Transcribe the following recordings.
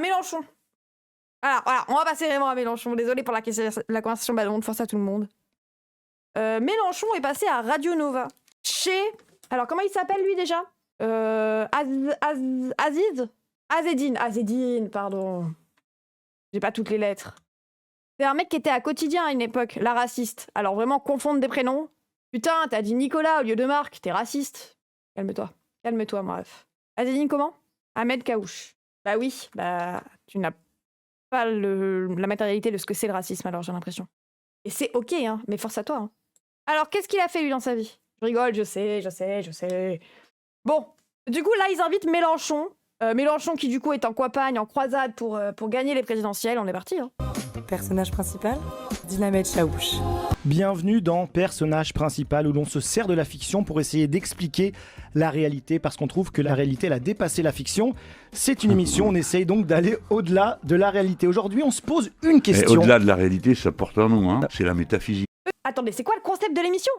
Mélenchon. Voilà, on va passer vraiment à Mélenchon. Désolé pour la conversation ballon de force à tout le monde. Mélenchon est passé à Radio Nova. Alors, comment il s'appelle, lui, déjà Azedine, pardon. J'ai pas toutes les lettres. C'est un mec qui était à Quotidien à une époque, la raciste. Alors, vraiment, confondre des prénoms. Putain, t'as dit Nicolas au lieu de Marc, t'es raciste. Calme-toi, mon ref. Azedine, comment Ahmed Kaouch. Bah oui, tu n'as pas la matérialité de ce que c'est le racisme, alors j'ai l'impression. Et c'est ok, hein, mais force à toi. Hein. Alors, qu'est-ce qu'il a fait, lui, dans sa vie? Je rigole, je sais. Bon, du coup, là, ils invitent Mélenchon. Mélenchon qui, du coup, est en campagne, en croisade pour gagner les présidentielles. On est parti, hein. Personnage principal, Ahmed Kaouch. Bienvenue dans Personnage principal, où l'on se sert de la fiction pour essayer d'expliquer la réalité, parce qu'on trouve que la réalité, elle a dépassé la fiction. C'est une émission, on essaye donc d'aller au-delà de la réalité. Aujourd'hui, on se pose une question. Et au-delà de la réalité, ça porte un nom, hein. C'est la métaphysique. Attendez, c'est quoi le concept de l'émission?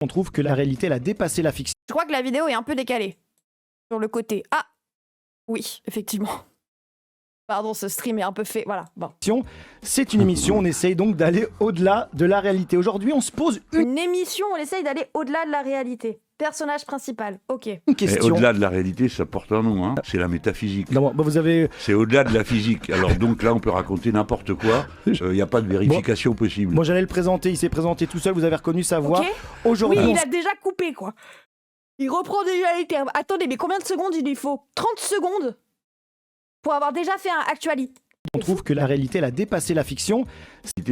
On trouve que la réalité, elle a dépassé la fiction. Je crois que la vidéo est un peu décalée. Sur le côté. Ah oui, effectivement. Pardon, ce stream est un peu fait. Voilà, bon. C'est une émission, on essaye donc d'aller au-delà de la réalité. Aujourd'hui, on se pose une émission, on essaye d'aller au-delà de la réalité. Personnage principal, ok. Une question. Et au-delà de la réalité, ça porte un nom, hein. C'est la métaphysique. Non, vous avez... C'est au-delà de la physique. Alors donc là, on peut raconter n'importe quoi. Il n'y a pas de vérification possible. Moi, j'allais le présenter. Il s'est présenté tout seul. Vous avez reconnu sa voix. Okay. Aujourd'hui, oui, il a déjà coupé, quoi. Il reprend déjà les termes. Attendez, mais combien de secondes il lui faut? 30 secondes pour avoir déjà fait un actuali. On trouve que la réalité, elle a dépassé la fiction.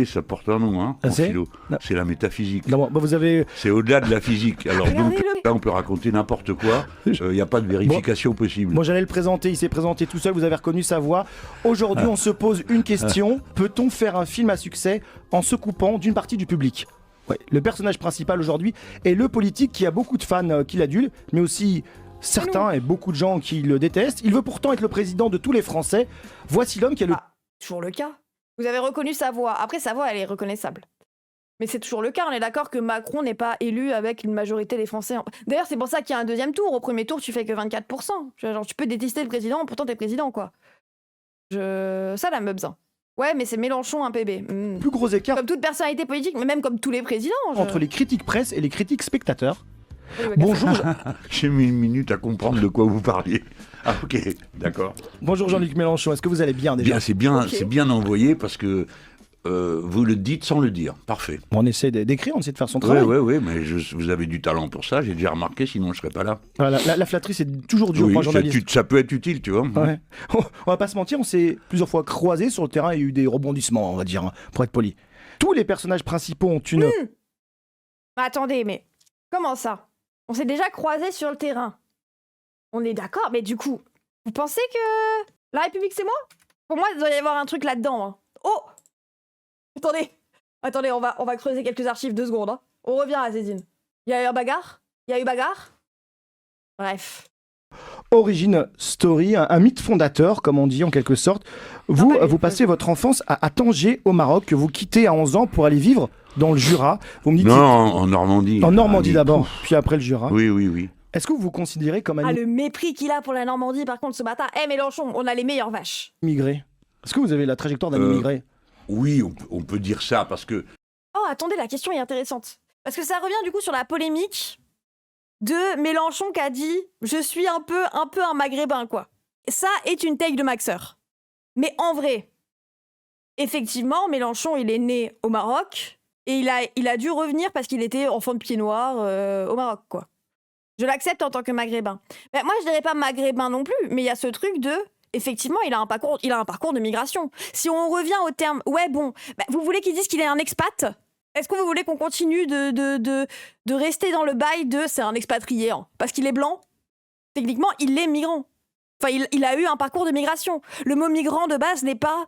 Ça porte un nom, hein, en philo. C'est la métaphysique. Non, vous avez... C'est au-delà de la physique. Alors donc là, on peut raconter n'importe quoi. Il n'y a pas de vérification possible. Moi, j'allais le présenter. Il s'est présenté tout seul. Vous avez reconnu sa voix. Aujourd'hui, on se pose une question. Peut-on faire un film à succès en se coupant d'une partie du public? Ouais. Le personnage principal aujourd'hui est le politique qui a beaucoup de fans qui l'adulent, mais aussi certains et beaucoup de gens qui le détestent. Il veut pourtant être le président de tous les Français. Voici l'homme qui a le... toujours le cas. Vous avez reconnu sa voix. Après, sa voix, elle est reconnaissable. Mais c'est toujours le cas. On est d'accord que Macron n'est pas élu avec une majorité des Français. D'ailleurs, c'est pour ça qu'il y a un deuxième tour. Au premier tour, tu fais que 24%. Genre, tu peux détester le président, pourtant t'es président, quoi. Ça, la meubs. Ouais, mais c'est Mélenchon, un PB. Plus gros écart. Comme toute personnalité politique, mais même comme tous les présidents. Entre les critiques presse et les critiques spectateurs. Oui, bonjour. J'ai mis une minute à comprendre de quoi vous parliez. Ah, ok, d'accord. Bonjour Jean-Luc Mélenchon, est-ce que vous allez bien déjà? C'est bien envoyé parce que vous le dites sans le dire. Parfait. On essaie d'écrire, on essaie de faire son travail. Oui, mais vous avez du talent pour ça, j'ai déjà remarqué, sinon je ne serais pas là. Voilà, la flatterie, c'est toujours dur pour un journaliste. Ça peut être utile, tu vois. Ouais. On va pas se mentir, on s'est plusieurs fois croisés sur le terrain, il y a eu des rebondissements, on va dire, pour être poli. Tous les personnages principaux ont une... Attendez, mais comment ça? On s'est déjà croisés sur le terrain. On est d'accord, mais du coup, vous pensez que la République, c'est moi? Pour moi, il doit y avoir un truc là-dedans. Hein. Oh! Attendez, on va creuser quelques archives, 2 secondes. Hein. On revient à Zézine. Il y a eu bagarre? Bref. Origin Story, un mythe fondateur, comme on dit en quelque sorte. Vous passez votre enfance à Tanger, au Maroc, que vous quittez à 11 ans pour aller vivre dans le Jura. Vous me dites non, en Normandie. En Normandie d'abord, puis après le Jura. Oui. Est-ce que vous vous considérez comme un... le mépris qu'il a pour la Normandie, par contre, ce bâtard. Mélenchon, on a les meilleures vaches. Immigré. Est-ce que vous avez la trajectoire d'un immigré? Oui, on peut dire ça, parce que... Oh, attendez, la question est intéressante. Parce que ça revient du coup sur la polémique de Mélenchon qui a dit « Je suis un peu un maghrébin, quoi ». Ça est une take de Maxeur. Mais en vrai, effectivement, Mélenchon, il est né au Maroc et il a dû revenir parce qu'il était enfant de pied noir au Maroc, quoi. Je l'accepte en tant que maghrébin. Ben, moi, je dirais pas maghrébin non plus, mais il y a ce truc de... Effectivement, il a un parcours de migration. Si on revient au terme... Ouais, bon, ben, vous voulez qu'il dise qu'il est un expat ? Est-ce que vous voulez qu'on continue de rester dans le bail de c'est un expatrié hein, parce qu'il est blanc? Techniquement, il est migrant. Enfin, il a eu un parcours de migration. Le mot migrant de base n'est pas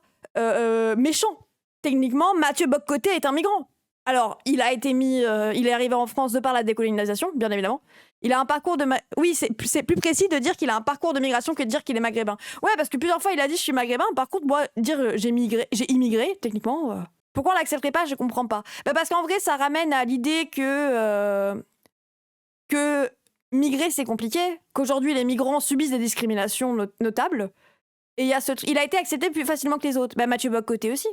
méchant. Techniquement, Mathieu Bock-Côté est un migrant. Alors, il est arrivé en France de par la décolonisation, bien évidemment. Il a un parcours de... Oui, c'est plus précis de dire qu'il a un parcours de migration que de dire qu'il est maghrébin. Ouais, parce que plusieurs fois, il a dit « je suis maghrébin ». Par contre, moi, dire « j'ai immigré », techniquement... Pourquoi on l'accepterait pas? Je comprends pas. Parce qu'en vrai, ça ramène à l'idée que migrer, c'est compliqué, qu'aujourd'hui, les migrants subissent des discriminations notables, Et il a été accepté plus facilement que les autres. Bah, Mathieu Bock-Côté aussi.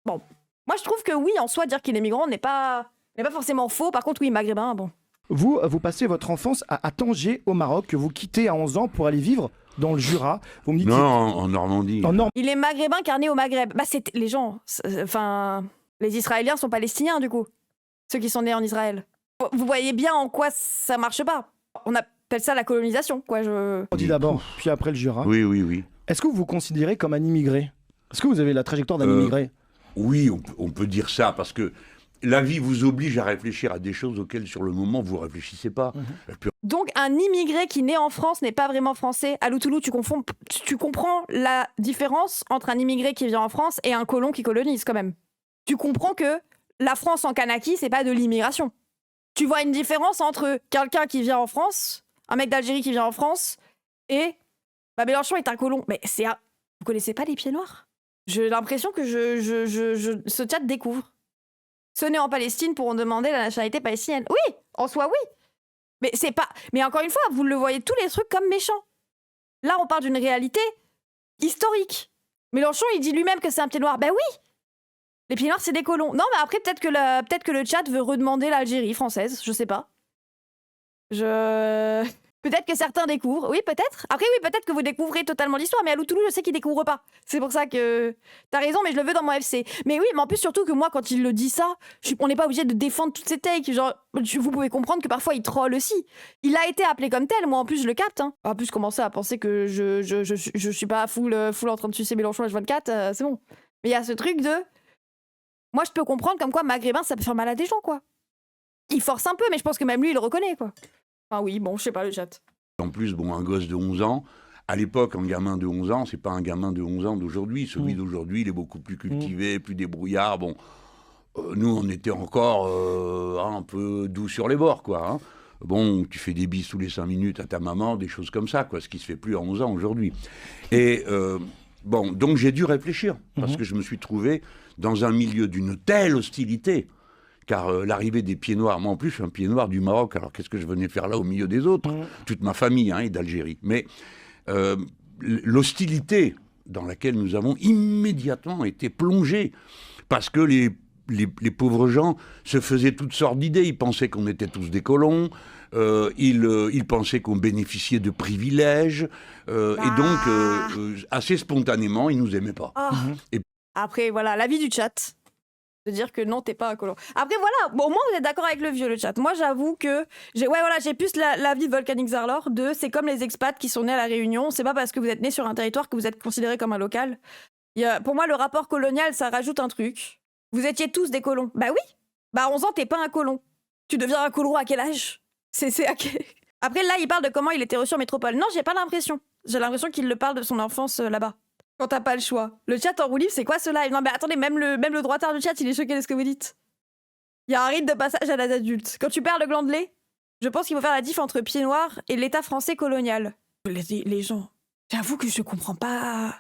Bon, moi je trouve que oui, en soi, dire qu'il est migrant n'est pas forcément faux. Par contre, oui, maghrébin, bon. Vous passez votre enfance à Tanger, au Maroc, que vous quittez à 11 ans pour aller vivre dans le Jura. Vous me dites Non, en Normandie. Il est maghrébin carné au Maghreb. Bah, c'est les gens. Enfin, les Israéliens sont palestiniens, du coup. Ceux qui sont nés en Israël. Vous voyez bien en quoi ça marche pas. On appelle ça la colonisation, quoi. On dit d'abord, puis après le Jura. Oui. Est-ce que vous vous considérez comme un immigré? Est-ce que vous avez la trajectoire d'un immigré? Oui, on peut dire ça, parce que la vie vous oblige à réfléchir à des choses auxquelles, sur le moment, vous ne réfléchissez pas. Donc, un immigré qui naît en France n'est pas vraiment français. À Loutoulou, tu comprends la différence entre un immigré qui vient en France et un colon qui colonise, quand même. Tu comprends que la France en Kanaki, c'est pas de l'immigration. Tu vois une différence entre quelqu'un qui vient en France, un mec d'Algérie qui vient en France, et Mélenchon est un colon. Mais vous connaissez pas les pieds noirs? J'ai l'impression que ce chat découvre. Ceux nés en Palestine pourront demander la nationalité palestinienne. Oui, en soi, oui. Mais c'est pas. Mais encore une fois, vous le voyez tous les trucs comme méchants. Là, on parle d'une réalité historique. Mélenchon, il dit lui-même que c'est un pied noir. Ben oui. Les pieds noirs, c'est des colons. Non, mais après, peut-être que le chat veut redemander l'Algérie française. Je sais pas. Peut-être que certains découvrent. Oui, peut-être. Après, oui, peut-être que vous découvrez totalement l'histoire. Mais à Loutoulou, je sais qu'ils découvrent pas. C'est pour ça que... T'as raison, mais je le veux dans mon FC. Mais oui, mais en plus, surtout que moi, quand il le dit ça, on n'est pas obligé de défendre toutes ces takes. Genre, vous pouvez comprendre que parfois, il troll aussi. Il a été appelé comme tel. Moi, en plus, je le capte. Hein. En plus, je commençais à penser que je suis pas full en train de sucer Mélenchon H24. C'est bon. Mais il y a ce truc de... Moi, je peux comprendre comme quoi maghrébin, ça peut faire mal à des gens, quoi. Il force un peu, mais je pense que même lui, il le reconnaît, quoi. Enfin oui, bon, je sais pas, le chat. En plus, bon, un gosse de 11 ans, à l'époque, un gamin de 11 ans, c'est pas un gamin de 11 ans d'aujourd'hui. Celui d'aujourd'hui, il est beaucoup plus cultivé, plus débrouillard. Bon, nous, on était encore un peu doux sur les bords, quoi. Hein. Bon, tu fais des bises tous les 5 minutes à ta maman, des choses comme ça, quoi, ce qui se fait plus à 11 ans aujourd'hui. Et bon, donc j'ai dû réfléchir, parce que je me suis trouvé dans un milieu d'une telle hostilité, car l'arrivée des pieds noirs, moi en plus je suis un pied noir du Maroc, alors qu'est-ce que je venais faire là au milieu des autres? Toute ma famille est d'Algérie. Mais l'hostilité dans laquelle nous avons immédiatement été plongés, parce que les pauvres gens se faisaient toutes sortes d'idées, ils pensaient qu'on était tous des colons, ils pensaient qu'on bénéficiait de privilèges, et donc assez spontanément, ils nous aimaient pas. Après, voilà, l'avis du chat. De dire que non, t'es pas un colon. Après, voilà, bon, au moins vous êtes d'accord avec le vieux, le chat. Moi, j'avoue que j'ai plus l'avis de Volcanic Zarlor de c'est comme les expats qui sont nés à La Réunion. C'est pas parce que vous êtes né sur un territoire que vous êtes considéré comme un local. Pour moi, le rapport colonial, ça rajoute un truc. Vous étiez tous des colons. Bah oui. Bah, à 11 ans, t'es pas un colon. Tu deviens un colon à quel âge? Après, là, il parle de comment il était reçu en métropole. Non, j'ai pas l'impression. J'ai l'impression qu'il le parle de son enfance là-bas. Quand t'as pas le choix. Le chat en roue libre, c'est quoi ce live? Non mais attendez, même le droitard du chat, il est choqué de ce que vous dites. Il y a un rite de passage à l'âge adulte. Quand tu perds le gland de lait, je pense qu'il faut faire la diff entre pied noir et l'état français colonial. Les gens, j'avoue que je comprends pas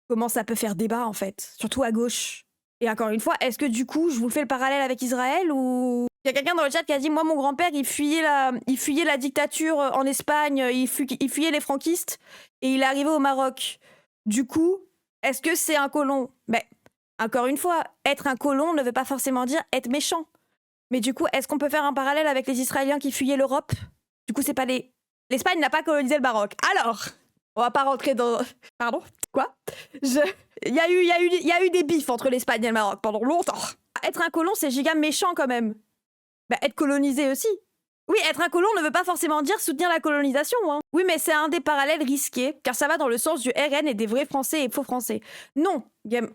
comment ça peut faire débat en fait, surtout à gauche. Et encore une fois, est-ce que du coup, je vous fais le parallèle avec Israël ou... Il y a quelqu'un dans le chat qui a dit, moi mon grand-père, il fuyait la dictature en Espagne, il fuyait les franquistes et il est arrivé au Maroc. Du coup, est-ce que c'est un colon? Mais, encore une fois, être un colon ne veut pas forcément dire être méchant. Mais du coup, est-ce qu'on peut faire un parallèle avec les Israéliens qui fuyaient l'Europe? Du coup, c'est pas les... L'Espagne n'a pas colonisé le Maroc. Alors, on va pas rentrer dans... Pardon? Quoi? Il y a eu des bifs entre l'Espagne et le Maroc pendant longtemps. Être un colon, c'est giga méchant quand même. Bah, être colonisé aussi. Oui, être un colon ne veut pas forcément dire soutenir la colonisation. Hein. Oui, mais c'est un des parallèles risqués, car ça va dans le sens du RN et des vrais Français et faux Français. Non,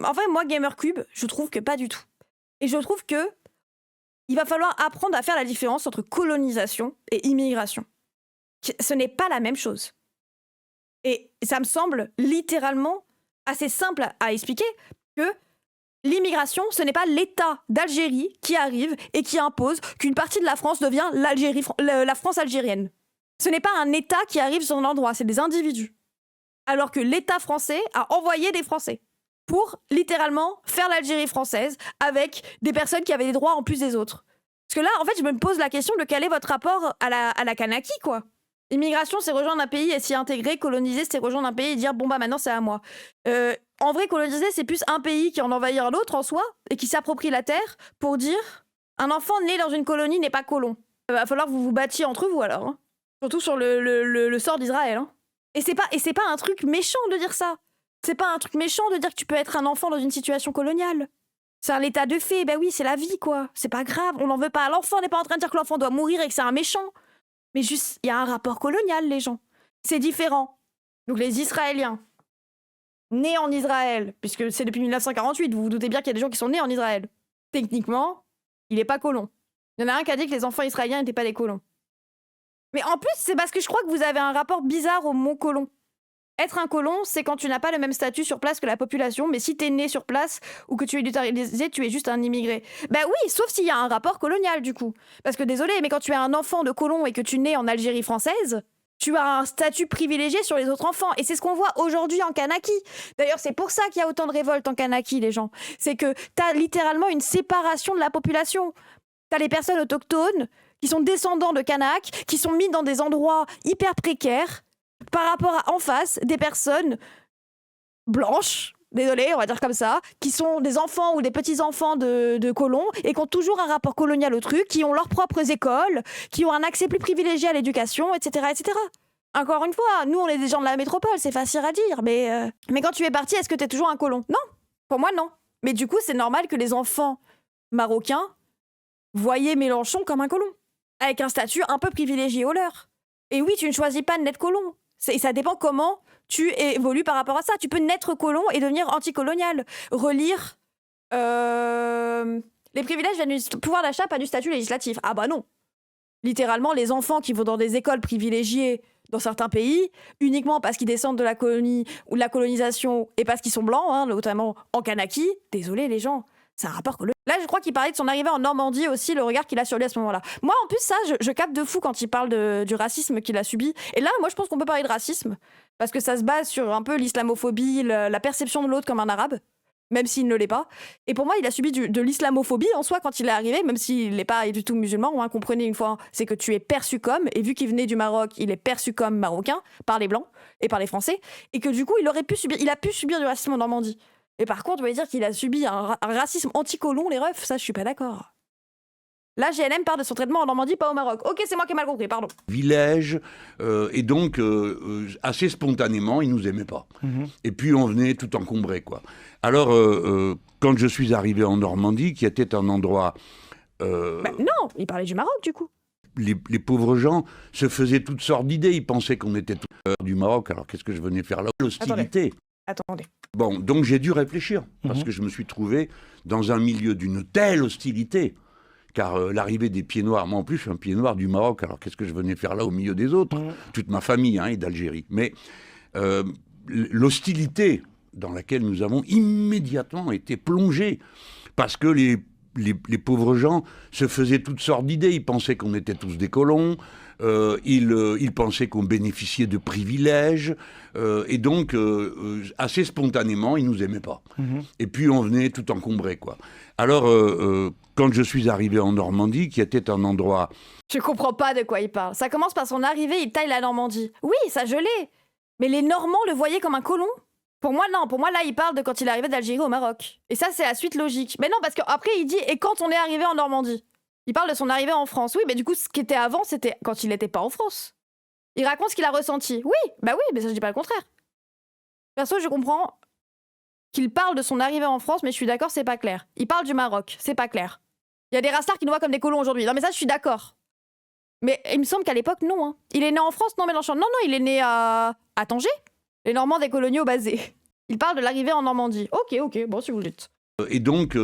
enfin, moi, Gamercube, je trouve que pas du tout. Et je trouve que il va falloir apprendre à faire la différence entre colonisation et immigration. Ce n'est pas la même chose. Et ça me semble littéralement assez simple à expliquer que l'immigration, ce n'est pas l'État d'Algérie qui arrive et qui impose qu'une partie de la France devient la France algérienne. Ce n'est pas un État qui arrive sur un endroit, c'est des individus. Alors que l'État français a envoyé des Français pour, littéralement, faire l'Algérie française avec des personnes qui avaient des droits en plus des autres. Parce que là, en fait, je me pose la question de quel est votre rapport à la Kanaki, quoi. Immigration, c'est rejoindre un pays et s'y intégrer. Coloniser, c'est rejoindre un pays et dire bon bah maintenant c'est à moi. En vrai, coloniser, c'est plus un pays qui en envahit un autre en soi et qui s'approprie la terre pour dire un enfant né dans une colonie n'est pas colon. Va falloir que vous vous battiez entre vous alors. Hein. Surtout sur le sort d'Israël. Hein. Et c'est pas un truc méchant de dire ça. C'est pas un truc méchant de dire que tu peux être un enfant dans une situation coloniale. C'est un état de fait. Ben oui, c'est la vie quoi. C'est pas grave. On n'en veut pas. L'enfant n'est pas en train de dire que l'enfant doit mourir et que c'est un méchant. Mais juste, il y a un rapport colonial, les gens. C'est différent. Donc les Israéliens, nés en Israël, puisque c'est depuis 1948, vous vous doutez bien qu'il y a des gens qui sont nés en Israël. Techniquement, il n'est pas colon. Il y en a un qui a dit que les enfants israéliens n'étaient pas des colons. Mais en plus, c'est parce que je crois que vous avez un rapport bizarre au mot colon. Être un colon, c'est quand tu n'as pas le même statut sur place que la population, mais si t'es né sur place ou que tu es naturalisé, tu es juste un immigré. Bah oui, sauf s'il y a un rapport colonial du coup. Parce que désolé, mais quand tu es un enfant de colon et que tu nais en Algérie française, tu as un statut privilégié sur les autres enfants. Et c'est ce qu'on voit aujourd'hui en Kanaki. D'ailleurs, c'est pour ça qu'il y a autant de révoltes en Kanaki, les gens. C'est que t'as littéralement une séparation de la population. T'as les personnes autochtones qui sont descendants de Kanak, qui sont mis dans des endroits hyper précaires, par rapport à en face des personnes blanches, désolé, on va dire comme ça, qui sont des enfants ou des petits-enfants de colons et qui ont toujours un rapport colonial au truc, qui ont leurs propres écoles, qui ont un accès plus privilégié à l'éducation, etc., etc. Encore une fois, nous on est des gens de la métropole, c'est facile à dire, mais quand tu es parti, est-ce que tu es toujours un colon? Non, pour moi non. Mais du coup, c'est normal que les enfants marocains voyaient Mélenchon comme un colon, avec un statut un peu privilégié au leur. Et oui, tu ne choisis pas de naître colon. Ça dépend comment tu évolues par rapport à ça. Tu peux naître colon et devenir anticolonial. Relire les privilèges viennent du pouvoir d'achat, pas du statut législatif. Ah bah non. Littéralement, les enfants qui vont dans des écoles privilégiées dans certains pays, uniquement parce qu'ils descendent de la colonie ou de la colonisation et parce qu'ils sont blancs, hein, notamment en Kanaki, désolé les gens, c'est un rapport colonial. Là, je crois qu'il parlait de son arrivée en Normandie aussi, le regard qu'il a sur lui à ce moment-là. Moi, en plus, ça, je capte de fou quand il parle du racisme qu'il a subi. Et là, moi, je pense qu'on peut parler de racisme, parce que ça se base sur un peu l'islamophobie, la perception de l'autre comme un arabe, même s'il ne l'est pas. Et pour moi, il a subi de l'islamophobie en soi quand il est arrivé, même s'il n'est pas du tout musulman. Hein, comprenez une fois, c'est que tu es perçu comme, et vu qu'il venait du Maroc, il est perçu comme marocain par les Blancs et par les Français, et que du coup, il a pu subir du racisme en Normandie. Et par contre, vous voulez dire qu'il a subi un racisme anti-colon, les refs, ça, je suis pas d'accord. Là, GLM parle de son traitement en Normandie, pas au Maroc. Ok, c'est moi qui ai mal compris, pardon. Village, et donc, assez spontanément, ils nous aimaient pas. Et puis, on venait tout encombré, quoi. Alors, quand je suis arrivé en Normandie, qui était un endroit... non, il parlait du Maroc, du coup. Les pauvres gens se faisaient toutes sortes d'idées. Ils pensaient qu'on était du Maroc. Alors, qu'est-ce que je venais faire là? L'hostilité. Attendez. Bon, donc j'ai dû réfléchir, parce que je me suis trouvé dans un milieu d'une telle hostilité, car l'arrivée des pieds noirs, moi en plus je suis un pied noir du Maroc, alors qu'est-ce que je venais faire là au milieu des autres? Toute ma famille est d'Algérie. Mais l'hostilité dans laquelle nous avons immédiatement été plongés, parce que les pauvres gens se faisaient toutes sortes d'idées, ils pensaient qu'on était tous des colons, ils pensaient qu'on bénéficiait de privilèges, et donc assez spontanément, ils nous aimaient pas. Et puis on venait tout encombré, quoi. Alors, quand je suis arrivé en Normandie, qui était un endroit... Je comprends pas de quoi il parle. Ça commence par son arrivée, il taille la Normandie. Oui, ça je l'ai. Mais les Normands le voyaient comme un colon? Pour moi, non. Pour moi, là, il parle de quand il est arrivé d'Algérie au Maroc. Et ça, c'est la suite logique. Mais non, parce qu'après, il dit « Et quand on est arrivé en Normandie ?» Il parle de son arrivée en France. Oui, mais du coup, ce qui était avant, c'était quand il n'était pas en France. Il raconte ce qu'il a ressenti. Oui, bah oui, mais ça, je dis pas le contraire. Perso, je comprends qu'il parle de son arrivée en France, mais je suis d'accord, c'est pas clair. Il parle du Maroc, c'est pas clair. Il y a des rastards qui nous voient comme des colons aujourd'hui. Non, mais ça, je suis d'accord. Mais il me semble qu'à l'époque, non. Hein. Il est né en France, non, Mélenchon. Non, il est né à Tanger. Les Normands des coloniaux basés. Il parle de l'arrivée en Normandie. Ok, bon, si vous le dites. Et donc,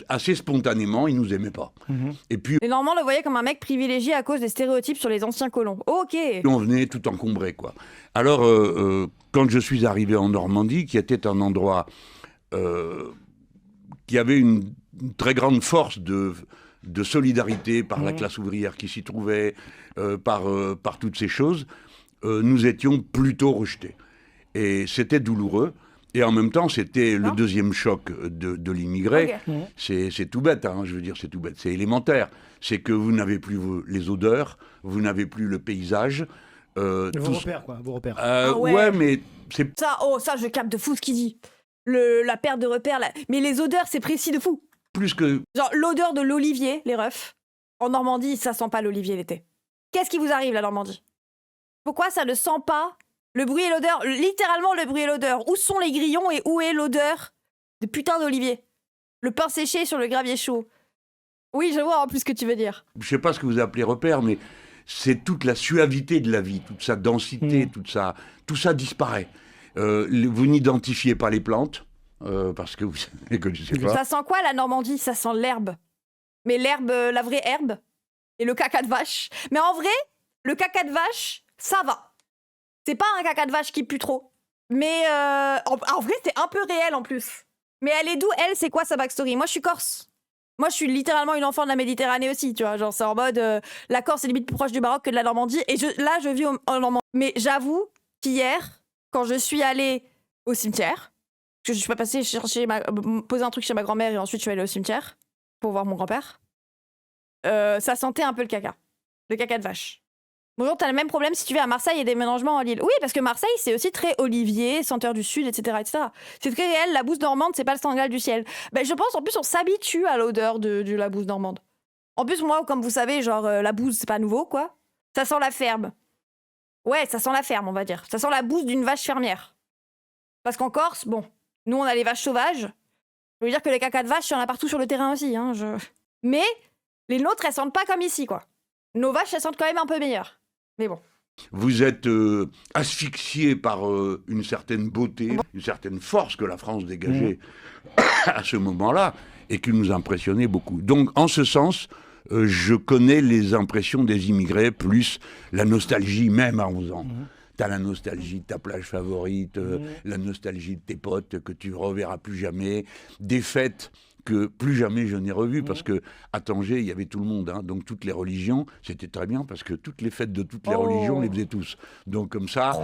assez spontanément, ils nous aimaient pas. Et puis, les Normands le voyaient comme un mec privilégié à cause des stéréotypes sur les anciens colons. Ok. On venait tout encombré, quoi. Alors, quand je suis arrivé en Normandie, qui était un endroit qui avait une très grande force de solidarité par la classe ouvrière qui s'y trouvait, par toutes ces choses, nous étions plutôt rejetés. Et c'était douloureux. Et en même temps, c'était le deuxième choc de l'immigré. Okay. C'est tout bête, hein, je veux dire, c'est tout bête. C'est élémentaire. C'est que vous n'avez plus les odeurs, vous n'avez plus le paysage, Vos repères, quoi, vos repères. ouais. Mais c'est Ça, je capte de fou ce qu'il dit. La perte de repères, mais les odeurs, c'est précis de fou. plus que... Genre, l'odeur de l'olivier, les refs. En Normandie, ça sent pas l'olivier l'été. Qu'est-ce qui vous arrive, la Normandie? Pourquoi ça ne sent pas le bruit et l'odeur? Littéralement, le bruit et l'odeur. Où sont les grillons et où est l'odeur de putain d'olivier? Le pain séché sur le gravier chaud. Oui, je vois en plus ce que tu veux dire. Je sais pas ce que vous appelez repère, mais c'est toute la suavité de la vie, toute sa densité, tout ça disparaît. Vous n'identifiez pas les plantes, parce que vous savez que je sais pas. Ça sent quoi, la Normandie? Ça sent l'herbe. Mais l'herbe, la vraie herbe. Et le caca de vache. Mais en vrai, le caca de vache, ça va. C'est pas un caca de vache qui pue trop. Mais en vrai, c'est un peu réel en plus. Mais elle est d'où, elle? C'est quoi sa backstory? Moi, je suis corse. Moi, je suis littéralement une enfant de la Méditerranée aussi, tu vois. Genre, c'est en mode, la Corse est limite plus proche du Maroc que de la Normandie. Et là, je vis en Normandie. Mais j'avoue qu'hier, quand je suis allée au cimetière, parce que je suis pas passée poser un truc chez ma grand-mère et ensuite je suis allée au cimetière pour voir mon grand-père, ça sentait un peu le caca de vache. Bonjour, t'as le même problème si tu vas à Marseille et déménagement à Lille. Oui, parce que Marseille, c'est aussi très olivier, senteur du sud, etc. etc. C'est très réel, la bouse normande, c'est pas le Stendhal du ciel. Ben, je pense, en plus, on s'habitue à l'odeur de la bouse normande. En plus, moi, comme vous savez, genre, la bouse, c'est pas nouveau, quoi. Ça sent la ferme. Ouais, ça sent la ferme, on va dire. Ça sent la bouse d'une vache fermière. Parce qu'en Corse, bon, nous, on a les vaches sauvages. Je veux dire que les cacas de vache, il y en a partout sur le terrain aussi. Hein, Mais les nôtres, elles sentent pas comme ici, quoi. Nos vaches, elles sentent quand même un peu meilleures. Mais bon. Vous êtes asphyxié par une certaine beauté, une certaine force que la France dégageait à ce moment-là et qui nous impressionnait beaucoup. Donc, en ce sens, je connais les impressions des immigrés, plus la nostalgie même à 11 ans. T'as la nostalgie de ta plage favorite, la nostalgie de tes potes que tu reverras plus jamais, des fêtes que plus jamais je n'ai revues, parce que à Tanger, il y avait tout le monde, hein, donc toutes les religions, c'était très bien, parce que toutes les fêtes de toutes les religions, on les faisait tous. Donc comme ça,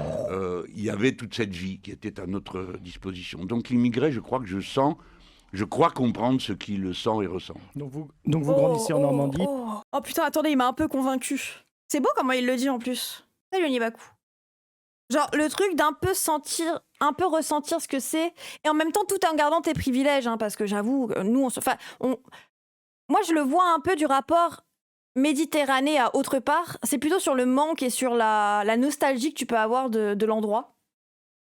il y avait toute cette vie qui était à notre disposition. Donc l'immigré, je crois que je crois comprendre ce qu'il le sent et ressent. Donc vous grandissez en Normandie. Oh putain, attendez, il m'a un peu convaincu. C'est beau comment il le dit en plus. Salut Onibaku. Genre, le truc d'un peu sentir, un peu ressentir ce que c'est, et en même temps, tout en gardant tes privilèges, hein, parce que j'avoue, nous, moi, je le vois un peu du rapport Méditerranée à autre part. C'est plutôt sur le manque et sur la nostalgie que tu peux avoir de l'endroit.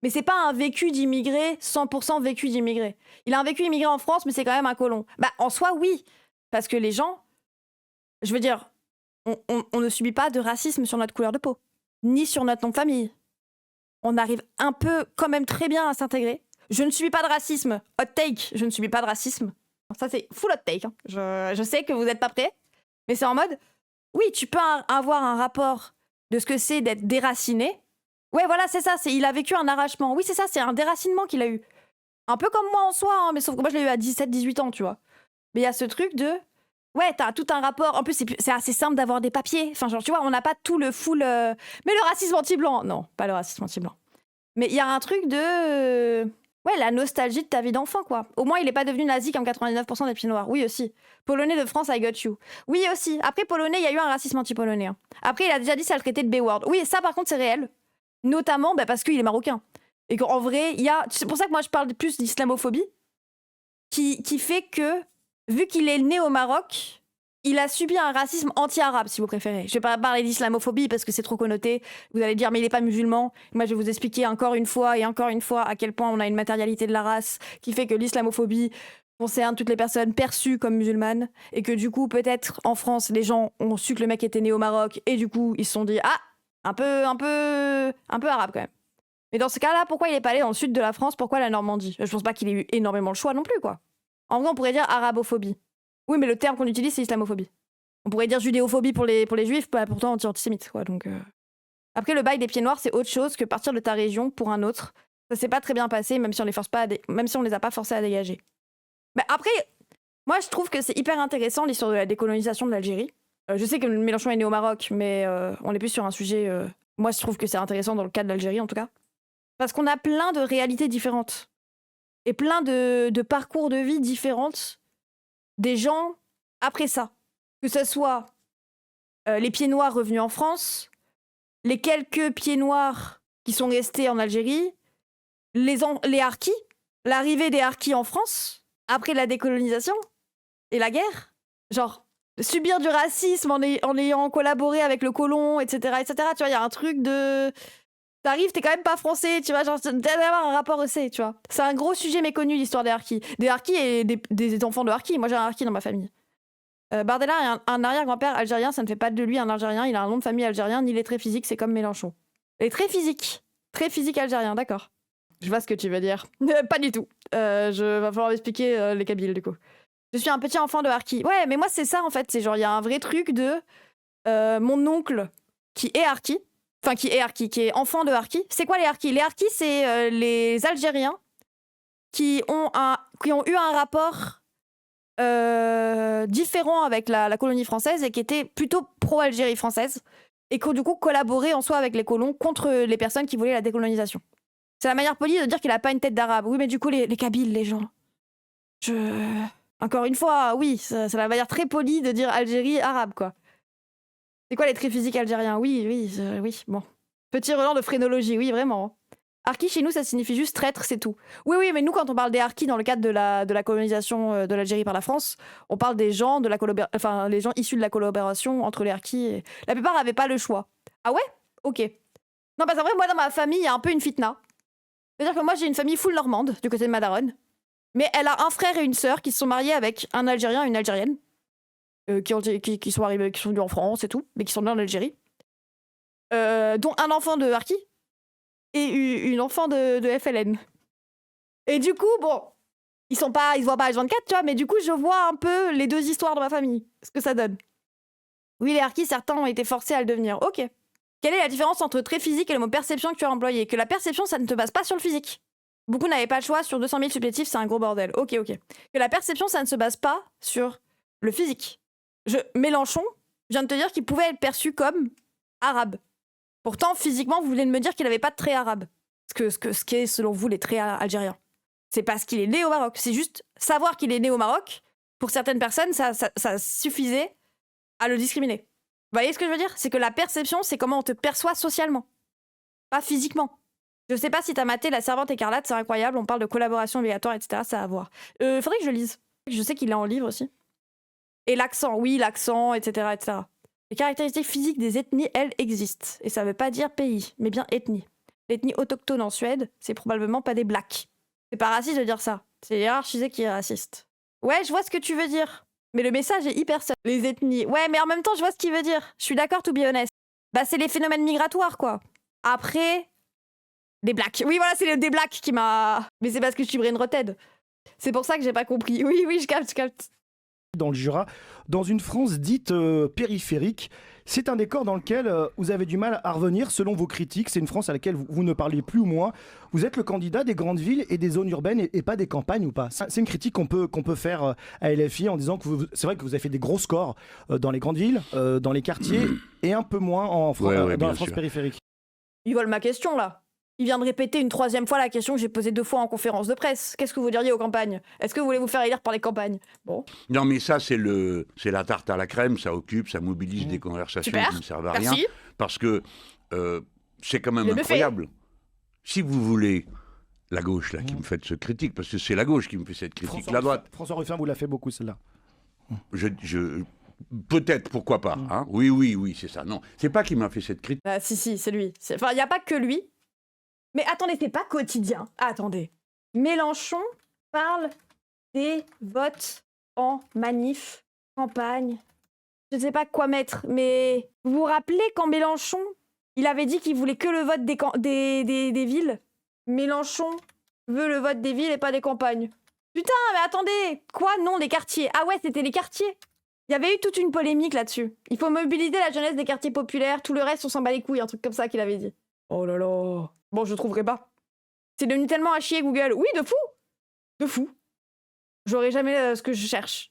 Mais c'est pas un vécu d'immigré, 100% vécu d'immigré. Il a un vécu immigré en France, mais c'est quand même un colon. Bah, en soi, oui. Parce que les gens, je veux dire, on ne subit pas de racisme sur notre couleur de peau, ni sur notre nom de famille. On arrive un peu quand même très bien à s'intégrer. Je ne subis pas de racisme. Hot take, je ne subis pas de racisme. Ça, c'est full hot take. Hein. Je sais que vous n'êtes pas prêts, mais c'est en mode, oui, tu peux avoir un rapport de ce que c'est d'être déraciné. Ouais, voilà, c'est ça. Il a vécu un arrachement. Oui, c'est ça, c'est un déracinement qu'il a eu. Un peu comme moi en soi, hein, mais sauf que moi, je l'ai eu à 17-18 ans, tu vois. Mais il y a ce truc de... Ouais, t'as tout un rapport. En plus, c'est assez simple d'avoir des papiers. Enfin, genre, tu vois, on n'a pas tout le full... Mais le racisme anti-blanc. Non, pas le racisme anti-blanc. Mais il y a un truc de... Ouais, la nostalgie de ta vie d'enfant, quoi. Au moins, il n'est pas devenu nazi comme 99% des pieds noirs. Oui, aussi. Polonais de France, I got you. Oui, aussi. Après, polonais, il y a eu un racisme anti-polonais. Hein. Après, il a déjà dit ça le traité de B-word. Oui, ça, par contre, c'est réel. Notamment parce qu'il est marocain. Et qu'en vrai, il y a... C'est pour ça que moi, je parle plus d'islamophobie. Qui fait que... Vu qu'il est né au Maroc, il a subi un racisme anti-arabe, si vous préférez. Je vais pas parler d'islamophobie parce que c'est trop connoté. Vous allez dire, mais il est pas musulman. Moi, je vais vous expliquer encore une fois à quel point on a une matérialité de la race qui fait que l'islamophobie concerne toutes les personnes perçues comme musulmanes et que du coup, peut-être en France, les gens ont su que le mec était né au Maroc et du coup, ils se sont dit, ah, un peu arabe quand même. Mais dans ce cas-là, pourquoi il est pas allé dans le sud de la France? Pourquoi la Normandie? Je pense pas qu'il ait eu énormément le choix non plus, quoi. En vrai, on pourrait dire arabophobie. Oui, mais le terme qu'on utilise, c'est islamophobie. On pourrait dire judéophobie pour les juifs, bah, pourtant anti-antisémite, quoi. Donc, Après, le bail des pieds noirs, c'est autre chose que partir de ta région pour un autre. Ça s'est pas très bien passé, même si on les a pas forcés à dégager. Mais après, moi, je trouve que c'est hyper intéressant l'histoire de la décolonisation de l'Algérie. Je sais que Mélenchon est né au Maroc, mais on est plus sur un sujet... Moi, je trouve que c'est intéressant dans le cas de l'Algérie, en tout cas. Parce qu'on a plein de réalités différentes. Et plein de parcours de vie différentes des gens après ça. Que ce soit les pieds noirs revenus en France, les quelques pieds noirs qui sont restés en Algérie, les harkis, l'arrivée des harkis en France, après la décolonisation et la guerre. Genre, subir du racisme en ayant collaboré avec le colon, etc., etc. Tu vois, il y a un truc de... T'arrives, t'es quand même pas français, tu vois, genre, t'as d'avoir un rapport aussi, tu vois. C'est un gros sujet méconnu, l'histoire des harkis. Des harkis et des enfants de harkis. Moi, j'ai un harki dans ma famille. Bardella a un arrière-grand-père algérien, ça ne fait pas de lui un Algérien, il a un nom de famille algérien, ni les traits physiques, c'est comme Mélenchon. Les traits physiques algérien, d'accord. Je vois ce que tu veux dire. Pas du tout. Va falloir m'expliquer les Kabyles, du coup. Je suis un petit enfant de harki. Ouais, mais moi, c'est ça, en fait. C'est genre, il y a un vrai truc de mon oncle qui est harki, enfin, qui est enfant de harki. C'est quoi les harkis? Les harkis, c'est les Algériens qui ont eu un rapport différent avec la colonie française et qui étaient plutôt pro-Algérie française et qui ont du coup collaboré en soi avec les colons contre les personnes qui voulaient la décolonisation. C'est la manière polie de dire qu'il a pas une tête d'arabe. Oui, mais du coup, les Kabyles, les gens. Encore une fois, oui, c'est la manière très polie de dire Algérie, arabe, quoi. C'est quoi les traits physiques algériens? Oui, bon. Petit relent de phrénologie, oui, vraiment. Harki, chez nous, ça signifie juste traître, c'est tout. Oui, mais nous, quand on parle des harkis dans le cadre de la colonisation de l'Algérie par la France, on parle des gens, les gens issus de la collaboration entre les harkis. Et... La plupart n'avaient pas le choix. Ah ouais? Ok. Non, parce qu'en vrai, moi, dans ma famille, il y a un peu une fitna. C'est-à-dire que moi, j'ai une famille full normande, du côté de ma daronne. Mais elle a un frère et une sœur qui se sont mariés avec un Algérien et une Algérienne. Qui sont arrivés, qui sont venus en France et tout, mais qui sont nés en Algérie. Dont un enfant de harki et une enfant de FLN. Et du coup, bon, ils se voient pas à 24, tu vois, mais du coup, je vois un peu les deux histoires de ma famille, ce que ça donne. Oui, les harkis, certains ont été forcés à le devenir. Ok. Quelle est la différence entre trait physique et le mot perception que tu as employé? Que la perception, ça ne te base pas sur le physique. Beaucoup n'avaient pas le choix, sur 200 000 supplétifs, c'est un gros bordel. Ok. Que la perception, ça ne se base pas sur le physique. Mélenchon vient de te dire qu'il pouvait être perçu comme arabe. Pourtant, physiquement, vous venez de me dire qu'il n'avait pas de traits arabes. Ce qu'est, selon vous, les traits algériens. C'est parce qu'il est né au Maroc. C'est juste savoir qu'il est né au Maroc, pour certaines personnes, ça suffisait à le discriminer. Vous voyez ce que je veux dire? C'est que la perception, c'est comment on te perçoit socialement, pas physiquement. Je sais pas si t'as maté La Servante écarlate, c'est incroyable, on parle de collaboration obligatoire, etc. Ça à voir. Faudrait que je le lise. Je sais qu'il est en livre aussi. Et l'accent, oui, l'accent, etc., etc. Les caractéristiques physiques des ethnies, elles, existent. Et ça veut pas dire pays, mais bien ethnie. L'ethnie autochtone en Suède, c'est probablement pas des blacks. C'est pas raciste de dire ça. C'est hiérarchisé qui est raciste. Ouais, je vois ce que tu veux dire. Mais le message est hyper simple. Les ethnies. Ouais, mais en même temps, je vois ce qu'il veut dire. Je suis d'accord, to be honest. Bah, c'est les phénomènes migratoires, quoi. Après, des blacks. Oui, voilà, c'est des blacks qui m'a... Mais c'est parce que je suis brain rotted. C'est pour ça que j'ai pas compris. Oui, je capte. Dans le Jura, dans une France dite périphérique. C'est un décor dans lequel vous avez du mal à revenir selon vos critiques. C'est une France à laquelle vous ne parlez plus ou moins. Vous êtes le candidat des grandes villes et des zones urbaines et pas des campagnes ou pas? C'est une critique qu'on peut faire à LFI en disant que c'est vrai que vous avez fait des gros scores dans les grandes villes, dans les quartiers et un peu moins dans la France périphérique. Ils volent ma question là. Il vient de répéter une 3e fois la question que j'ai posée 2 fois en conférence de presse. Qu'est-ce que vous diriez aux campagnes? Est-ce que vous voulez vous faire élire par les campagnes? Bon. Non, mais ça, c'est la tarte à la crème, ça occupe, ça mobilise des conversations qui ne servent à rien. Merci. Parce que c'est quand même incroyable. Si vous voulez, la gauche, là, qui me fait cette critique, parce que c'est la gauche qui me fait cette critique, la droite. François Ruffin vous l'a fait beaucoup, celle-là. Peut-être, pourquoi pas. Hein? Oui, c'est ça. Non, c'est pas qui m'a fait cette critique. Ah, si, c'est lui. Enfin, il n'y a pas que lui. Mais attendez, c'est pas quotidien. Attendez. Mélenchon parle des votes en manif, campagne. Je ne sais pas quoi mettre, mais vous vous rappelez quand Mélenchon, il avait dit qu'il voulait que le vote des villes? Mélenchon veut le vote des villes et pas des campagnes. Putain, mais attendez. Quoi? Non, des quartiers. Ah ouais, c'était les quartiers. Il y avait eu toute une polémique là-dessus. Il faut mobiliser la jeunesse des quartiers populaires, tout le reste, on s'en bat les couilles, un truc comme ça qu'il avait dit. Oh là là. Bon, je trouverai pas. C'est devenu tellement à chier Google. Oui, de fou. De fou. J'aurai jamais ce que je cherche.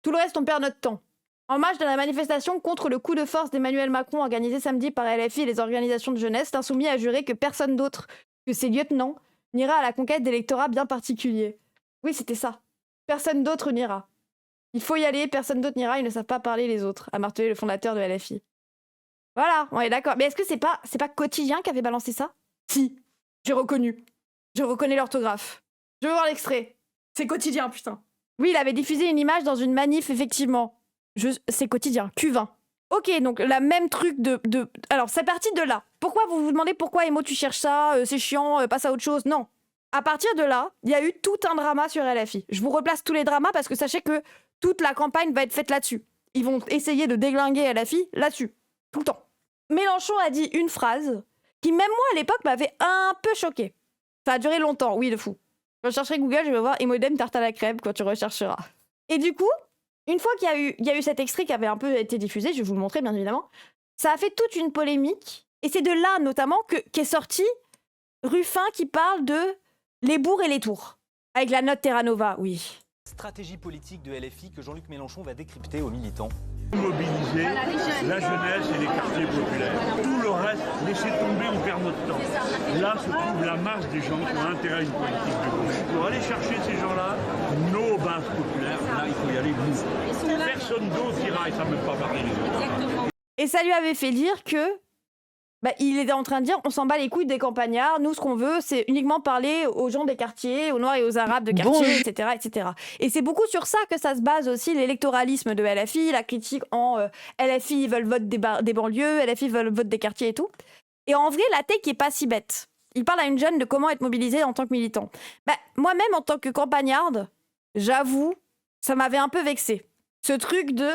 Tout le reste, on perd notre temps. En marge de la manifestation contre le coup de force d'Emmanuel Macron organisé samedi par LFI et les organisations de jeunesse, l'Insoumis a juré que personne d'autre que ses lieutenants n'ira à la conquête d'électorats bien particuliers. Oui, c'était ça. Personne d'autre n'ira. Il faut y aller, personne d'autre n'ira, ils ne savent pas parler les autres, a martelé le fondateur de LFI. Voilà, on est d'accord. Mais est-ce que c'est pas Quotidien qui avait balancé ça? Si, j'ai reconnu. Je reconnais l'orthographe. Je veux voir l'extrait. C'est Quotidien, putain. Oui, il avait diffusé une image dans une manif, effectivement. C'est Quotidien, Q20. Ok, donc la même truc de... Alors, c'est parti de là. Pourquoi vous vous demandez pourquoi, Emo, tu cherches ça, c'est chiant, passe à autre chose? Non. À partir de là, il y a eu tout un drama sur LFI. Je vous replace tous les dramas parce que sachez que toute la campagne va être faite là-dessus. Ils vont essayer de déglinguer LFI là-dessus. Tout le temps. Mélenchon a dit une phrase qui, même moi, à l'époque, m'avait un peu choquée. Ça a duré longtemps, oui, de fou. Je chercherai Google, je vais voir Emodem tarte à la crème quand tu rechercheras. Et du coup, une fois qu'il y a eu cet extrait qui avait un peu été diffusé, je vais vous le montrer bien évidemment, ça a fait toute une polémique. Et c'est de là notamment qu'est sorti Ruffin qui parle de les bourgs et les tours. Avec la note Terra Nova, oui. Stratégie politique de LFI que Jean-Luc Mélenchon va décrypter aux militants. Mobiliser la jeunesse et les quartiers populaires. Tout le reste, laissez tomber, on perd notre temps. Là se trouve la masse des gens qui ont intérêt à une politique de gauche. Pour aller chercher ces gens-là, nos bases populaires, là il faut y aller nous. Personne d'autre ira et ça ne peut pas parler les autres. Et ça lui avait fait dire que il était en train de dire on s'en bat les couilles des campagnards, nous ce qu'on veut c'est uniquement parler aux gens des quartiers, aux noirs et aux arabes de quartier, etc., etc. Et c'est beaucoup sur ça que ça se base aussi l'électoralisme de LFI, la critique en LFI veulent vote des banlieues, LFI veulent vote des quartiers et tout. Et en vrai la tech est pas si bête. Il parle à une jeune de comment être mobilisée en tant que militant. Moi-même en tant que campagnarde, j'avoue, ça m'avait un peu vexée. Ce truc de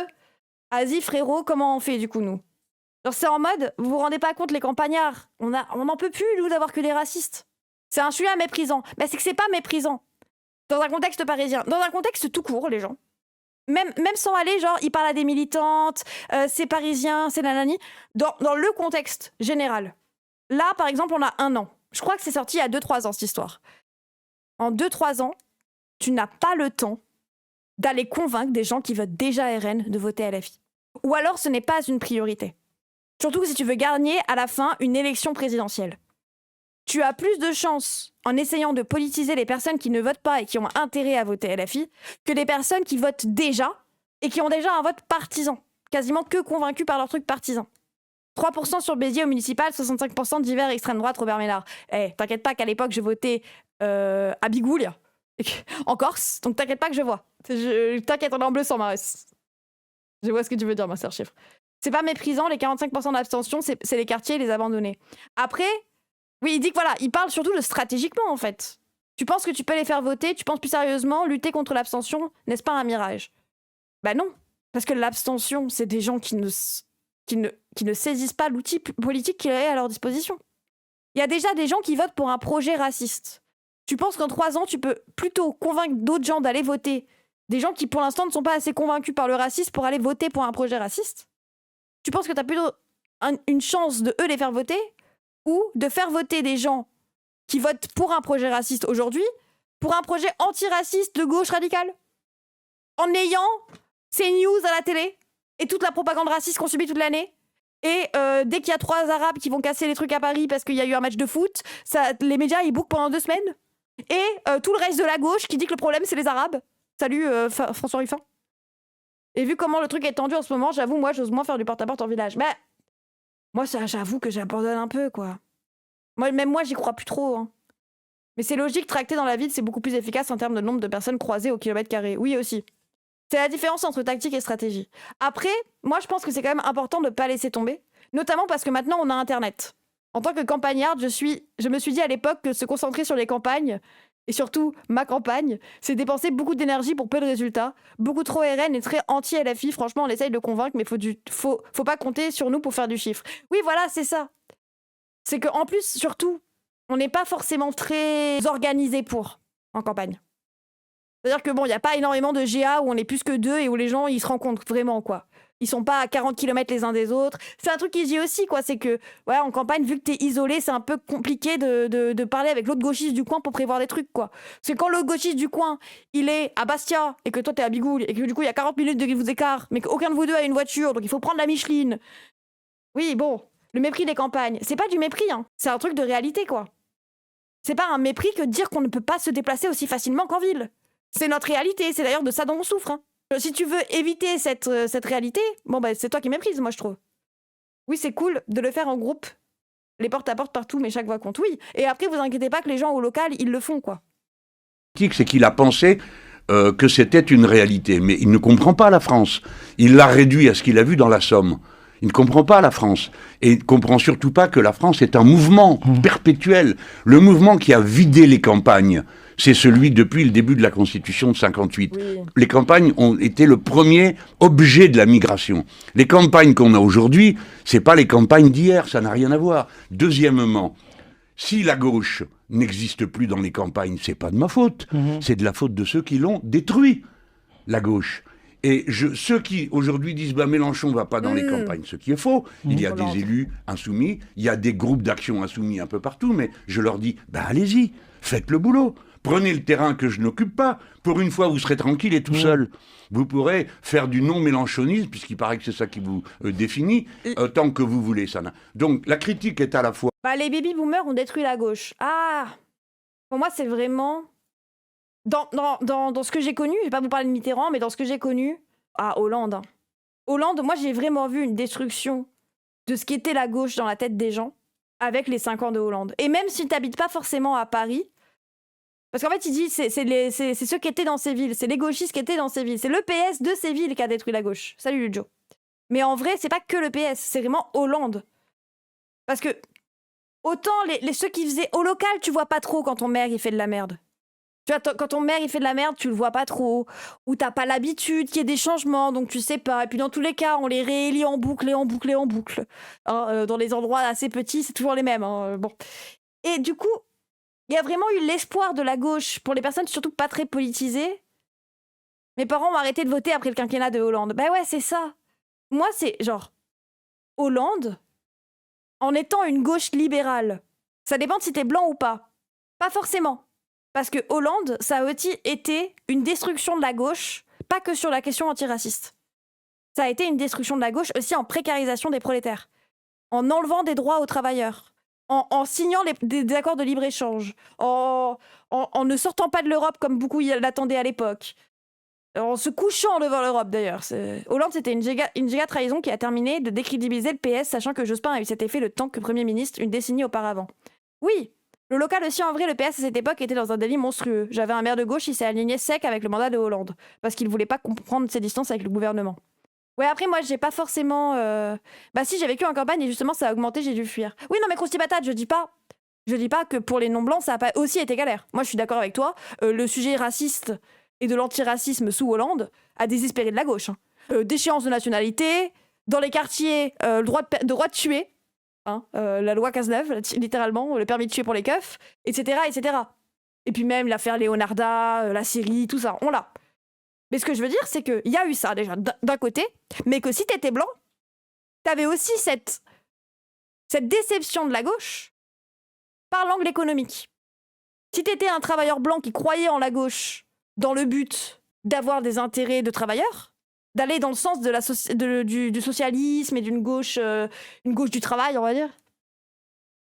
vas-y frérot, comment on fait du coup nous? Genre c'est en mode, vous vous rendez pas compte les campagnards, on n'en peut plus nous d'avoir que des racistes. C'est un sujet méprisant. C'est que c'est pas méprisant. Dans un contexte parisien, dans un contexte tout court les gens. Même sans aller genre, ils parlent à des militantes, c'est parisien, c'est nanani. Dans le contexte général. Là par exemple on a 1 an. Je crois que c'est sorti il y a 2-3 ans cette histoire. En 2-3 ans, tu n'as pas le temps d'aller convaincre des gens qui votent déjà RN de voter LFI. Ou alors ce n'est pas une priorité. Surtout que si tu veux gagner à la fin une élection présidentielle. Tu as plus de chances en essayant de politiser les personnes qui ne votent pas et qui ont intérêt à voter LFI que des personnes qui votent déjà et qui ont déjà un vote partisan. Quasiment que convaincus par leur truc partisan. 3% sur Béziers au municipal, 65% d'hiver extrême droite Robert Ménard. T'inquiète pas qu'à l'époque je votais à Bigoulia, en Corse, donc t'inquiète pas que je vois. T'inquiète, on est en bleu sans Marès. Je vois ce que tu veux dire, ma sœur chiffre. C'est pas méprisant, les 45% d'abstention, c'est les quartiers et les abandonnés. Après, oui, il dit que voilà, il parle surtout de stratégiquement en fait. Tu penses que tu peux les faire voter, tu penses plus sérieusement, lutter contre l'abstention, n'est-ce pas un mirage? Non, parce que l'abstention, c'est des gens qui ne saisissent pas l'outil politique qu'il est à leur disposition. Il y a déjà des gens qui votent pour un projet raciste. Tu penses qu'en 3 ans, tu peux plutôt convaincre d'autres gens d'aller voter, des gens qui pour l'instant ne sont pas assez convaincus par le racisme pour aller voter pour un projet raciste? Tu penses que tu as plutôt une chance de eux les faire voter ou de faire voter des gens qui votent pour un projet raciste aujourd'hui pour un projet antiraciste de gauche radicale? En ayant ces news à la télé et toute la propagande raciste qu'on subit toute l'année et dès qu'il y a 3 Arabes qui vont casser les trucs à Paris parce qu'il y a eu un match de foot, les médias ils bookent pendant 2 semaines et tout le reste de la gauche qui dit que le problème c'est les Arabes. Salut François Ruffin. Et vu comment le truc est tendu en ce moment, j'avoue, moi, j'ose moins faire du porte-à-porte en village. Moi, j'avoue que j'abandonne un peu, quoi. Même moi, j'y crois plus trop. Hein. Mais c'est logique, tracter dans la ville, c'est beaucoup plus efficace en termes de nombre de personnes croisées au kilomètre carré. Oui, aussi. C'est la différence entre tactique et stratégie. Après, moi, je pense que c'est quand même important de ne pas laisser tomber. Notamment parce que maintenant, on a Internet. En tant que campagnarde, je me suis dit à l'époque que se concentrer sur les campagnes, et surtout ma campagne, c'est dépenser beaucoup d'énergie pour peu de résultats. Beaucoup trop RN et très anti-LFI. Franchement, on essaye de le convaincre, mais faut pas compter sur nous pour faire du chiffre. Oui, voilà, c'est ça. C'est qu'en plus, surtout, on n'est pas forcément très organisé en campagne. C'est-à-dire que il n'y a pas énormément de GA où on est plus que 2 et où les gens, ils se rencontrent vraiment, quoi. Ils sont pas à 40 km les uns des autres. C'est un truc qui se dit aussi, quoi. C'est que, ouais, en campagne, vu que t'es isolé, c'est un peu compliqué de parler avec l'autre gauchiste du coin pour prévoir des trucs, quoi. Parce que quand l'autre gauchiste du coin, il est à Bastia, et que toi t'es à Bigoul, et que du coup, il y a 40 minutes de vous écart, mais qu'aucun de vous deux a une voiture, donc il faut prendre la Micheline. Oui, bon, le mépris des campagnes. C'est pas du mépris, hein. C'est un truc de réalité, quoi. C'est pas un mépris que de dire qu'on ne peut pas se déplacer aussi facilement qu'en ville. C'est notre réalité, c'est d'ailleurs de ça dont on souffre, hein. Si tu veux éviter cette réalité, c'est toi qui méprises, moi, je trouve. Oui, c'est cool de le faire en groupe, les porte-à-porte partout, mais chaque voix compte, oui. Et après, vous inquiétez pas que les gens au local, ils le font, quoi. C'est qu'il a pensé que c'était une réalité, mais il ne comprend pas la France. Il l'a réduit à ce qu'il a vu dans la Somme. Il ne comprend pas la France. Et il ne comprend surtout pas que la France est un mouvement perpétuel. Le mouvement qui a vidé les campagnes, c'est celui depuis le début de la Constitution de 58. Oui. Les campagnes ont été le premier objet de la migration. Les campagnes qu'on a aujourd'hui, c'est pas les campagnes d'hier, ça n'a rien à voir. Deuxièmement, si la gauche n'existe plus dans les campagnes, c'est pas de ma faute. C'est de la faute de ceux qui l'ont détruit, la gauche. Et ceux qui aujourd'hui disent bah, Mélenchon va pas dans les campagnes, ce qui est faux. Il y a des élus insoumis, il y a des groupes d'action insoumis un peu partout, mais je leur dis bah, allez-y, faites le boulot. Prenez le terrain que je n'occupe pas. Pour une fois, vous serez tranquille et tout seul. Vous pourrez faire du non-mélenchonisme, puisqu'il paraît que c'est ça qui vous définit, tant que vous voulez. Donc la critique est à la fois... Bah, les baby-boomers ont détruit la gauche. Ah, pour moi, c'est vraiment... Dans ce que j'ai connu, je vais pas vous parler de Mitterrand, mais dans ce que j'ai connu, Hollande. Hollande, moi, j'ai vraiment vu une destruction de ce qu'était la gauche dans la tête des gens avec les 5 ans de Hollande. Et même si tu n'habites pas forcément à Paris, parce qu'en fait, il dit c'est ceux qui étaient dans ces villes, c'est les gauchistes qui étaient dans ces villes, c'est le PS de ces villes qui a détruit la gauche. Salut, Joe. Mais en vrai, c'est pas que le PS, c'est vraiment Hollande. Parce que autant ceux qui faisaient au local, tu vois pas trop quand ton maire il fait de la merde. Tu vois, quand ton maire il fait de la merde, tu le vois pas trop. Ou t'as pas l'habitude qu'il y ait des changements, donc tu sais pas. Et puis dans tous les cas, on les réélit en boucle et en boucle et en boucle. Hein, dans les endroits assez petits, c'est toujours les mêmes. Hein, bon. Et du coup, il y a vraiment eu l'espoir de la gauche pour les personnes surtout pas très politisées. Mes parents ont arrêté de voter après le quinquennat de Hollande. Ben ouais, c'est ça. Moi, c'est genre Hollande, en étant une gauche libérale. Ça dépend de si t'es blanc ou pas. Pas forcément. Parce que Hollande, ça a aussi été une destruction de la gauche, pas que sur la question antiraciste. Ça a été une destruction de la gauche aussi en précarisation des prolétaires, en enlevant des droits aux travailleurs, en signant des accords de libre-échange, en ne sortant pas de l'Europe comme beaucoup l'attendaient à l'époque, en se couchant devant l'Europe d'ailleurs. Hollande, c'était une giga trahison qui a terminé de décrédibiliser le PS, sachant que Jospin a eu cet effet le temps que Premier ministre une décennie auparavant. Oui, le local aussi, en vrai, le PS à cette époque était dans un délit monstrueux. J'avais un maire de gauche, il s'est aligné sec avec le mandat de Hollande, parce qu'il voulait pas comprendre ses distances avec le gouvernement. Ouais, après, moi, j'ai pas forcément... Bah si, j'ai vécu en campagne et justement, ça a augmenté, j'ai dû fuir. Oui, non, mais Crousty Patate, je dis pas que pour les non-blancs, ça a pas aussi été galère. Moi, je suis d'accord avec toi. Le sujet raciste et de l'antiracisme sous Hollande a désespéré de la gauche. Hein. Déchéance de nationalité, dans les quartiers, le droit de tuer, hein, la loi Cazeneuve, littéralement, le permis de tuer pour les keufs, etc., etc. Et puis même l'affaire Leonarda, la Syrie, tout ça, on l'a. Mais ce que je veux dire, c'est qu'il y a eu ça déjà d'un côté, mais que si t'étais blanc, t'avais aussi cette déception de la gauche par l'angle économique. Si t'étais un travailleur blanc qui croyait en la gauche dans le but d'avoir des intérêts de travailleurs, d'aller dans le sens du socialisme et d'une gauche, une gauche du travail, on va dire,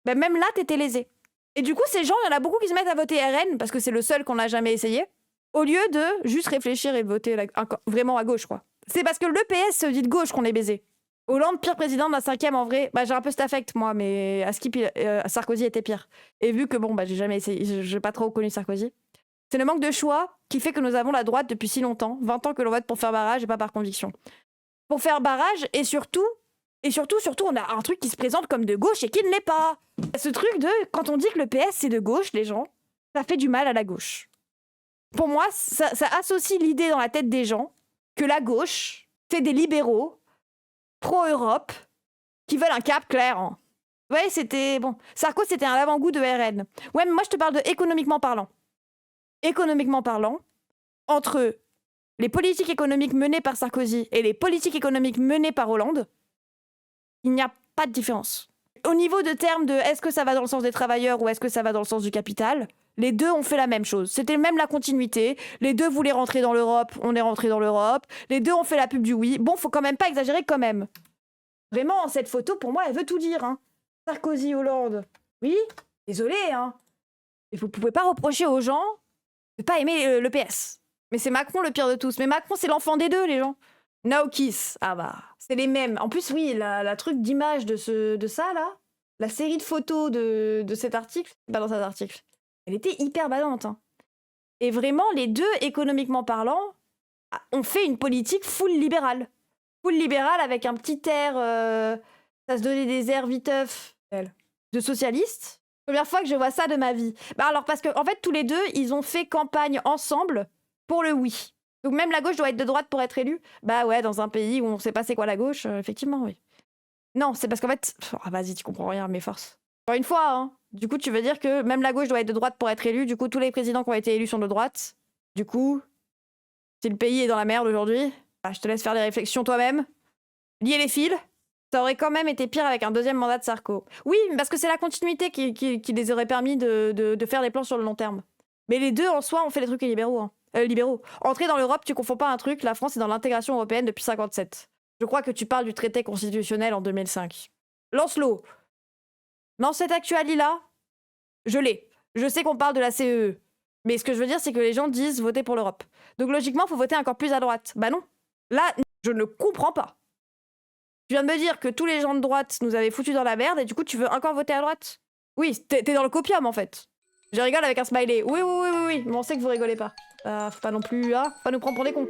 ben même là, t'étais lésé. Et du coup, ces gens, il y en a beaucoup qui se mettent à voter RN, parce que c'est le seul qu'on n'a jamais essayé, au lieu de juste réfléchir et voter vraiment à gauche, quoi. C'est parce que le PS se dit de gauche qu'on est baisé. Hollande, pire président de la 5e, en vrai, bah, j'ai un peu cet affect, moi, mais Sarkozy était pire. Et vu que, bon, bah, j'ai jamais essayé, j'ai pas trop connu Sarkozy, c'est le manque de choix qui fait que nous avons la droite depuis si longtemps, 20 ans que l'on vote pour faire barrage et pas par conviction. Pour faire barrage, et surtout, on a un truc qui se présente comme de gauche et qui ne l'est pas. Ce truc de, quand on dit que le PS c'est de gauche, les gens, ça fait du mal à la gauche. Pour moi, ça associe l'idée dans la tête des gens que la gauche, c'est des libéraux pro-Europe qui veulent un cap clair. Hein. Ouais, c'était... Bon, Sarko, c'était un avant-goût de RN. Ouais, mais moi, je te parle de économiquement parlant. Économiquement parlant, entre les politiques économiques menées par Sarkozy et les politiques économiques menées par Hollande, il n'y a pas de différence. Au niveau de termes de est-ce que ça va dans le sens des travailleurs ou est-ce que ça va dans le sens du capital, les deux ont fait la même chose. C'était même la continuité. Les deux voulaient rentrer dans l'Europe, on est rentré dans l'Europe. Les deux ont fait la pub du oui. Bon, faut quand même pas exagérer quand même. Vraiment, cette photo, pour moi, elle veut tout dire. Hein. Sarkozy, Hollande. Oui, désolé. Hein. Et vous pouvez pas reprocher aux gens de pas aimer le PS. Mais c'est Macron le pire de tous. Mais Macron, c'est l'enfant des deux, les gens. No kiss. Ah bah, c'est les mêmes. En plus, oui, la truc d'image de ça, là, la série de photos de cet article, pas dans cet article, elle était hyper badante. Hein. Et vraiment, les deux, économiquement parlant, ont fait une politique full libérale. Full libérale avec un petit air... ça se donnait des airs viteuf de socialistes. Première fois que je vois ça de ma vie. Bah alors, parce qu'en fait, tous les deux, ils ont fait campagne ensemble pour le oui. Donc même la gauche doit être de droite pour être élue. Bah ouais, dans un pays où on sait pas c'est quoi la gauche, effectivement, oui. Non, c'est parce qu'en fait... Oh, vas-y, tu comprends rien, mes forces. Encore une fois, hein. Du coup, tu veux dire que même la gauche doit être de droite pour être élue. Du coup, tous les présidents qui ont été élus sont de droite. Du coup, si le pays est dans la merde aujourd'hui, bah, je te laisse faire des réflexions toi-même. Lier les fils. Ça aurait quand même été pire avec un deuxième mandat de Sarko. Oui, parce que c'est la continuité qui les aurait permis de faire des plans sur le long terme. Mais les deux, en soi, ont fait des trucs libéraux. Hein. Libéraux. Entrer dans l'Europe, tu confonds pas un truc. La France est dans l'intégration européenne depuis 1957. Je crois que tu parles du traité constitutionnel en 2005. Lancelot. Dans cette actualité-là, je l'ai. Je sais qu'on parle de la CEE. Mais ce que je veux dire, c'est que les gens disent voter pour l'Europe. Donc logiquement, il faut voter encore plus à droite. Bah non. Là, je ne comprends pas. Tu viens de me dire que tous les gens de droite nous avaient foutus dans la merde et du coup, tu veux encore voter à droite? Oui, t'es dans le copium en fait. Je rigole avec un smiley. Oui, mais on sait que vous rigolez pas. Faut pas non plus, hein, faut pas nous prendre pour des cons.